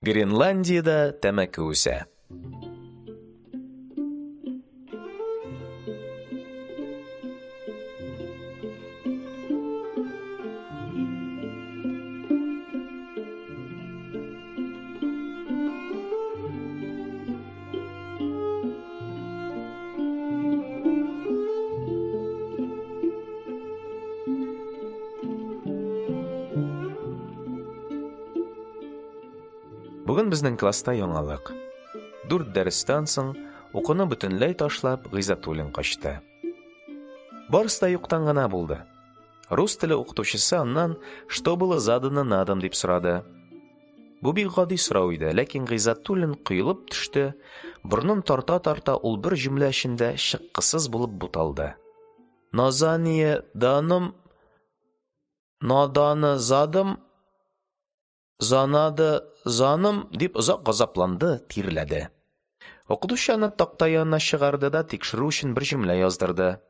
Гренландияда тәмәке үсә. Бүген безнең класста яңалык. 4 дәрестән соң укуны бөтенләй ташлап Гыйззәтуллин качты. Барысы да юктан гына булды. Рус теле укытучысы аннан «Что было задано на дом?» дип сорады. Бу бик гади сорау иде, ләкин Гыйззәтуллин кыйлып төште, борнын тарта-тарта ул бер җөмлә эчендә шыккысыз булып буталды. Назание даным, наданы задым, занады заным дип озак газапланды, тирләде. Укытучы аны такта янына чыгарды да тикшерү өчен бер җөмлә яздырды.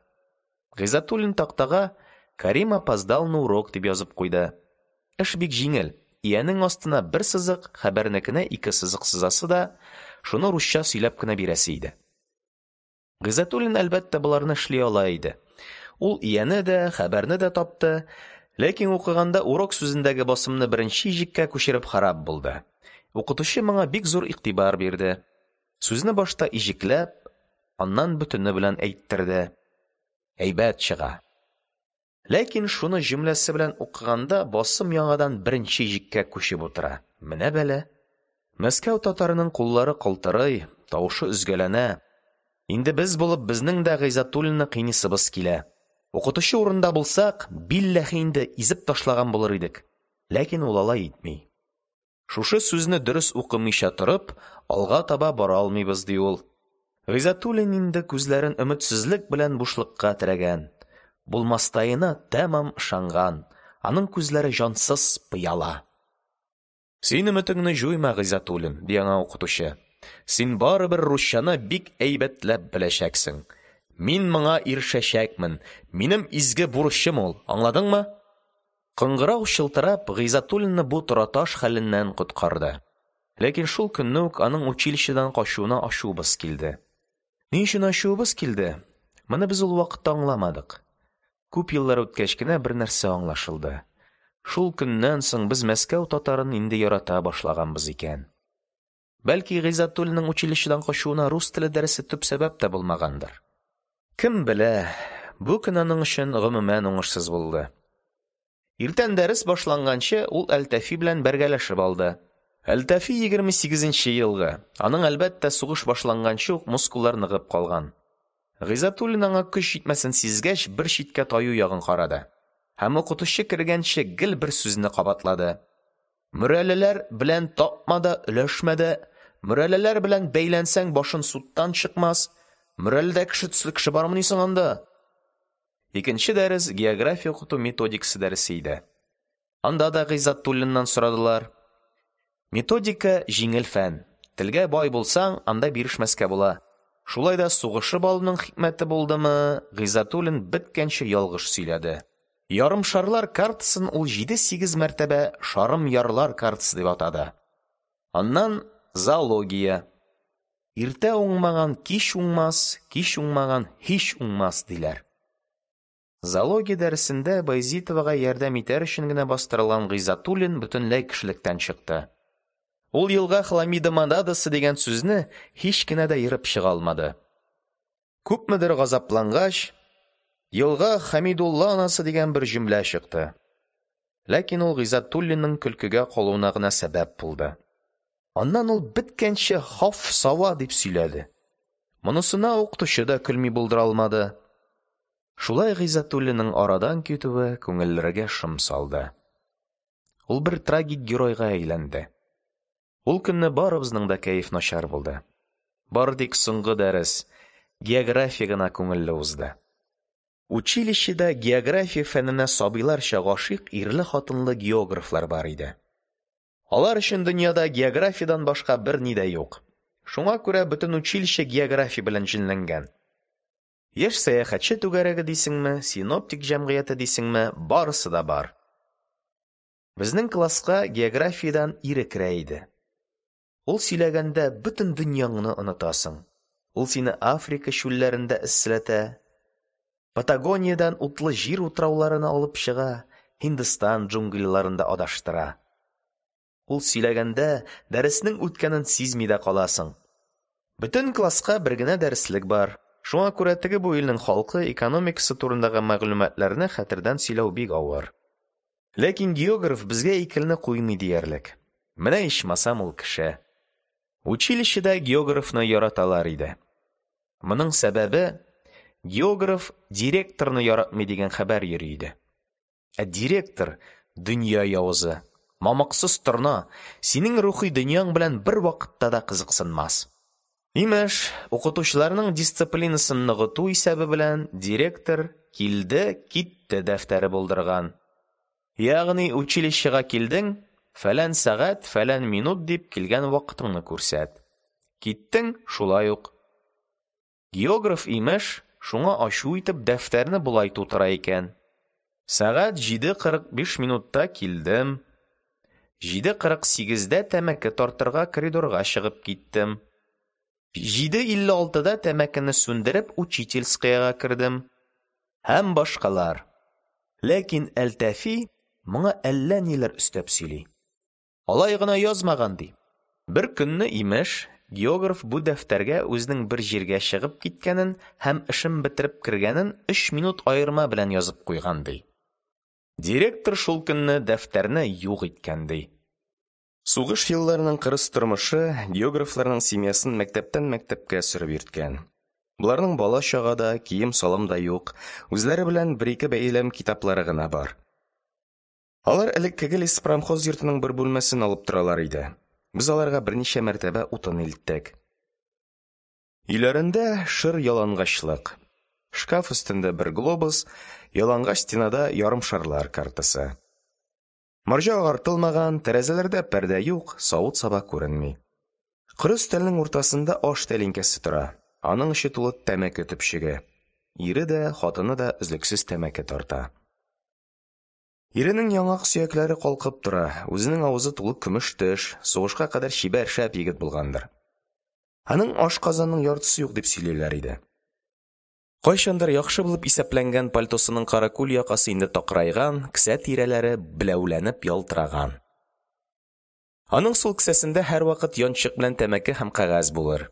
Гыйззәтуллин тактага «Карим опоздал на урок» дип язып куйды. Эш бик җиңел. Иянең астына бер сызык, хәбәрнекенә 2 сызык сызасы да, шуны русча сөйләп кенә бирәсе иде. Гыйззәтуллин әлбәттә буларны эшли ала иде. Ул ияне дә, хәбәрне дә тапты, ләкин укыганда урок сүзендәге басымны беренче җиккә күчереп харап булды. Укытучы моңа бик зур игътибар бирде. Сүзне башта ижекләп, аннан бөтене белән әйттерде. Әйбәт чыга. Ләкин шуны җөмләсе белән укыганда басым яңадан беренче җиккә күчеп утыра. Менә бәлә. Мәскәү татарының куллары калтырый, тавышы үзгәләнә. Инде без булып безнең дә Гыйззәтуллинны кыйнысыбыз килә. Укытучы урында булсак, билләһи инде изеп ташлаган булыр идек. Ләкин ул алай итми. Шушы сүзне дөрес укымыйча торып, алга таба бара алмыйбыз ди ул. Гыйззәтуллин инде күзләрен өметсезлек белән бушлыкка терәгән. Булмастайына тәмам ышанган. Аның күзләре җансыз пыяла. Син өметеңне җуйма, Гыйззәтуллин, ди аңа укытучы. Син барыбер русчаны бик әйбәтләп беләчәксең. Мин моңа ирешәчәкмен. Минем изге бурычым ул. Аңладыңмы? Кыңгырау чылтырап, Гыйззәтуллинны бу тораташ хәленнән коткарды. Ләкин шул көнне үк аның училищедан качуына ачуыбыз килде. Ни өчен ачуыбыз килде? Моны без ул вакытта аңламадык. Күп еллар үткәч кенә бер нәрсә аңлашылды. Шул көннән соң без Мәскәү татарын инде ярата башлаганбыз икән. Бәлки Гыйззәтуллинның училищедан качуына рус теле дәресе төп сәбәп тә булмагандыр. Кем белә, бу көн аның өчен гомумән уңышсыз булды. Иртән дәрес башланганчы ул Әлтәфи белән бергәләшеп алды. Әлтәфи 28нче елгы. Аның әлбәттә сугыш башланганчы ук мускуллар ныгып калган. Гыйззәтуллин аңа көч җитмәсен сизгәч, бер читкә таю ягын карады. Һәм укытучы кергәнче гел бер сүзне кабатлады. Мөрәләләр белән тапмада өләшмәдә, мөрәләләр белән бәйләнсәң башын суттан чыкмас. Мөрәләдә кеше төсле кеше бармыни соң анда? Икенче дәрес география укыту методикасы дәресе иде. Анда да Гыйззәтуллиннан сорадылар. Методика җиңел фән. Телгә бай булсаң, анда бирешмәскә була. Шулай да сугышып алуның хикмәте булдымы? Гыйззәтуллин беткәнче ялгыш сөйләде. Ярым шарлар картасын ул 7-8 мәртәбә шарым ярлар картасы дип атады. Аннан зоология. Иртә уңмаган кич уңмас, кич уңмаган һич уңмас диләр. Зоология дәресендә Байзитовага ярдәм итәр өчен генә бастырылган Гыйззәтуллин бөтенләй кешелектән чыкты. Ул елга хламида мададасы дигән сүзне һич кенә дә йырып чыга алмады. Күпмедер газаплангач, елга Хамидулла анасы дигән бер җөмлә чыкты. Ләкин ул Гыйззәтуллинның көлкегә калуына гына сәбәп булды. Аннан ул беткәнче хаф сава дип сөйләде. Монысына укытучы да көлми булдыра алмады. Шулай Гыйззәтуллинның арадан китүе күңелләргә шом салды. Ул бер трагик геройга әйләнде. Ул көнне барыбызның да кәеф начар булды. Бары тик соңгы дәрес, география гына күңелле узды. Училищеда география фәненә сабыйларча гашыйк ирле-хатынлы географлар бар иде. Алар өчен дөньяда географиядан башка бер ни дә юк. Шуңа күрә бөтен училище география белән җинләнгән. Яшь сәяхәтче түгәрәге дисеңме, синоптик җәмгыяте дисеңме, барысы да бар. Безнең класска географиядан ире керә иде. Ул сөйләгәндә бөтен дөньяңны онытасың. Ул сине Африка чүлләрендә эсселәтә, Патагониядән утлы җир утрауларына алып чыга, Һиндстан джунглиларында адаштыра. Ул сөйләгәндә дәреснең үткәнен сизми дә каласың. Бөтен класска бер генә дәреслек бар. Шуңа күрә теге бу илнең халкы экономикасы турындагы мәгълүматларны хәтердән сөйләү бик авыр. Ләкин географ безгә икелне куймый диярлек. Менә ичмасам ул кеше. Училищеда географны яраталар иде. Моның сәбәбе географ директорны яратмый дигән хәбәр йөри иде. Ә директор дөнья явызы, мамыксыз торна, синең рухи дөньяң белән бер вакытта да кызыксынмас. Имеш, укытучыларның дисциплинасын ныгыту исәбе белән директор китте дәфтәре булдырган. Ягъни училищега килдең, фәлән сәгать, фәлән минут дип килгән вакытыңны күрсәт. Киттең, шулай ук. Географ имеш, шуңа ачу итеп дәфтәрне булай тутыра икән. Сәгать 7:45 минутта килдем. 7:48-дә тәмәке тартырга коридорга чыгып киттем. 7:56-да тәмәкене сүндереп учительскаяга кердем. Һәм башкалар. Ләкин Әлтәфи моңа әллә ниләр өстәп сөйли. Алай гына язмаган ди. Бер көнне имеш, географ бу дәфтәргә үзенең бер җиргә чыгып киткәнен һәм эшен бетереп кергәнен 3 минут аерма белән язып куйган ди. Директор шул көнне дәфтәрне юк иткән ди. Сугыш елларының кырыс тормышы географларның семьясын мәктәптән мәктәпкә сөреп йөрткән. Буларның бала чагада кием салым да юк, үзләре белән бер-ике бәйләм китаплары гына бар. Алар элеккеге леспромхоз йортының бер бүлмәсен алып торалар иде. Без аларга берничә мәртәбә утын илттек. Өйләрендә шыр ялангачлык. Шкаф өстендә бер глобус, ялангач стенада ярым шарлар картасы. Марҗа агартылмаган, тәрәзәләрдә пәрдә юк, савыт-саба күренми. Коры өстәлнең уртасында аш тәлинкәсе тора. Аның эче тулы тәмәке төпчеге. Ире дә, хатыны да өзлексез тәмәке тарта. Иренең яңак сөякләре калкып тора, үзенең авызы тулы көмеш теш, сугышка кадәр чибәр шәп егет булгандыр. Аның ашказанның яртысы юк дип сөйлиләр иде. Кайчандыр яхшы булып исәпләнгән пальтосының каракүл якасы инде такрайган, кесә тирәләре беләүләнеп ялтыраган. Аның сул кесәсендә һәрвакыт янчык белән тәмәке һәм кәгазь булыр.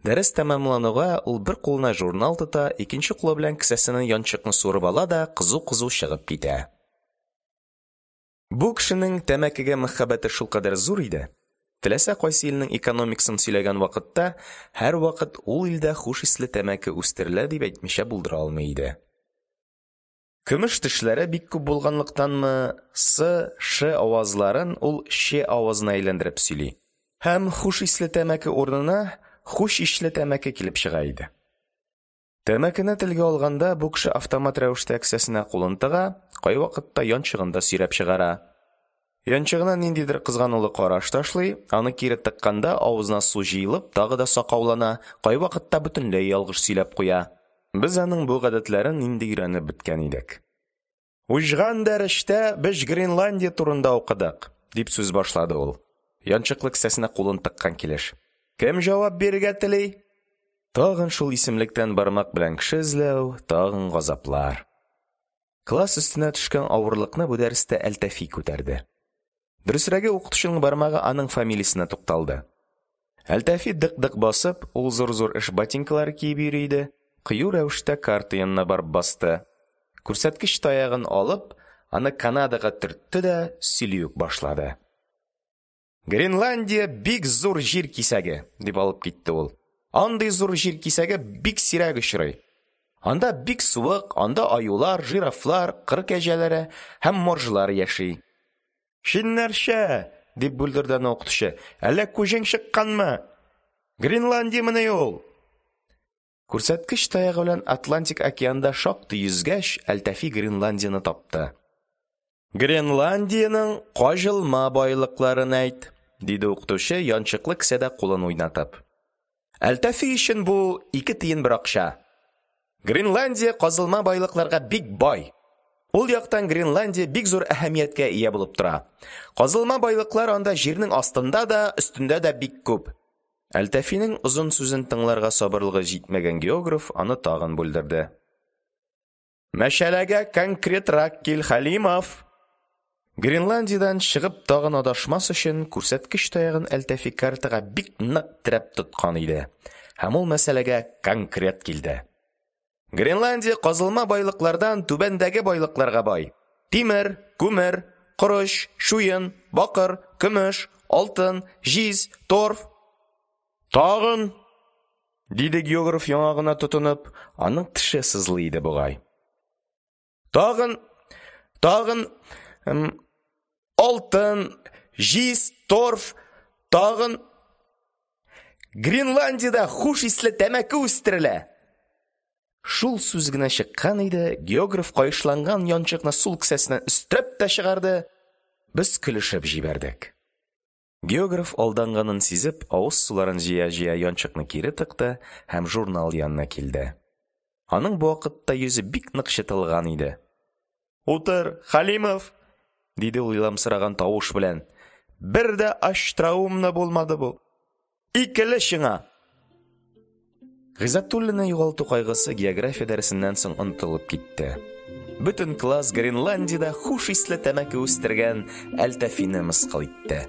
Дәрес тәмамлануга ул бер кулына журнал тота, икенче кулы белән кесәсеннән янчыкны сурып ала да кызу-кызу чыгып китә. Бу кешенең тәмәкегә мәхәббәте шулкадәр зур иде. Теләсә кайсы илнең экономикасын сөйләгән вакытта, һәрвакыт ул илдә хуш исле тәмәке үстерелә дип әйтмичә булдыра алмый иде. Көмеш тешләре бик күп булганлыктанмы, ш авазларын ул ш авазына әйләндереп сөйли. Һәм хуш исле тәмәке урынына хуш ишле тәмәке килеп чыга иде. Тәмәкене телгә алганда бу кеше автомат рәвештә кесәсенә кулын тыга, кайвакытта янчыгын да сөйрәп чыгара. Янчыгына ниндидер кызганулы караш ташлый, аны кире тыкканда авызына су җыелып, тагы да сакаулана, кайвакытта бөтенләй ялгыш сөйләп куя. Без аның бу гадәтләрен инде өйрәнеп беткән идек. Уҗган дәрештә без Гренландия турында укыдык, дип сүз башлады ул. Янчыклы кесәсенә кулын тыккан килеш. Кем җавап бирергә тели? Тагын шул исемлектән бармак белән кеше эзләү, тагын газаплар. Класс өстенә төшкән авырлыкны бу дәрестә Әлтәфи күтәрде. Дөресрәге укытучының бармагы аның фамилиясенә тукталды. Әлтәфи дык-дык басып, ул зур-зур эш ботинкалары киеп йөри иде, кыю рәвештә карта янына барып басты. Күрсәткеч таягын алып, аны Канадага төртте дә сөйләп башлады. Гренландия бик зур җир кисәге, дип алып китте ул. Андый зур җир кисәге бик сирәк очрый. Анда бик суык, анда аюлар, жирафлар, кыр кәҗәләре һәм моржлар яши. Шиннәрчә, дип бүлдерде укытучы. Әллә күҗең чыкканмы? Гренландия менә ул. Күрсәткеч таягы белән Атлантик океанда шактый йөзгәч, Әлтәфи Гренландияны тапты. Гренландияның кajылма байлыкларын әйт, диде укытучы янчыклы кесәдә кулын уйнатып. Әлтәфи өчен бу 2 тиен бер акча. Гренландия казылма байлыкларга бик бай. Ул яктан Гренландия бик зур әһәмияткә ия булып тора. Казылма байлыклар анда җирнең астында да, өстендә дә бик күп. Әлтәфинең озын сүзен тыңларга сабырлыгы җитмәгән географ аны тагын бүлдерде. Мәшәләгә конкретрак кил, Халимов. Гренландиядән чыгып тагын адашмас өчен күрсәткеч таягын Әлтәфи картага бик нык терәп тоткан иде. Һәм ул мәсьәләгә конкрет килде. Гренландия казылма байлыклардан түбәндәге байлыкларга бай. Тимер, күмер, корыш, шуен, бакыр, көмеш, алтын, җиз, торф. Тагын, диде географ яңагына тотынып, аның теше сызлый иде бугай. Тагын, алтын, җиз, торф, тагын. Гренландиядә хуш исле тәмәке үстерелә. Шул сүз генә чыккан иде, географ кайышланган янчыкны сул кесәсенә өстереп тә чыгарды. Без көлешеп җибәрдек. Географ алданганын сизеп, авыз суларын җыя-җыя янчыкны кире тыкты һәм журнал янына килде. Аның бу вакытта йөзе бик нык чытылган иде. "Утыр, Халимов", диде ул иламсыраган тавыш белән. "Бер дә аштраумны булмады бу. Икеле шиңа." Гыйззәтуллина югалту кайгысы география дәресеннән соң онытылып китте. Бөтен класс Гренландиядә хуш исле тәмәке үстергән Әлтәфине мыскыл итте.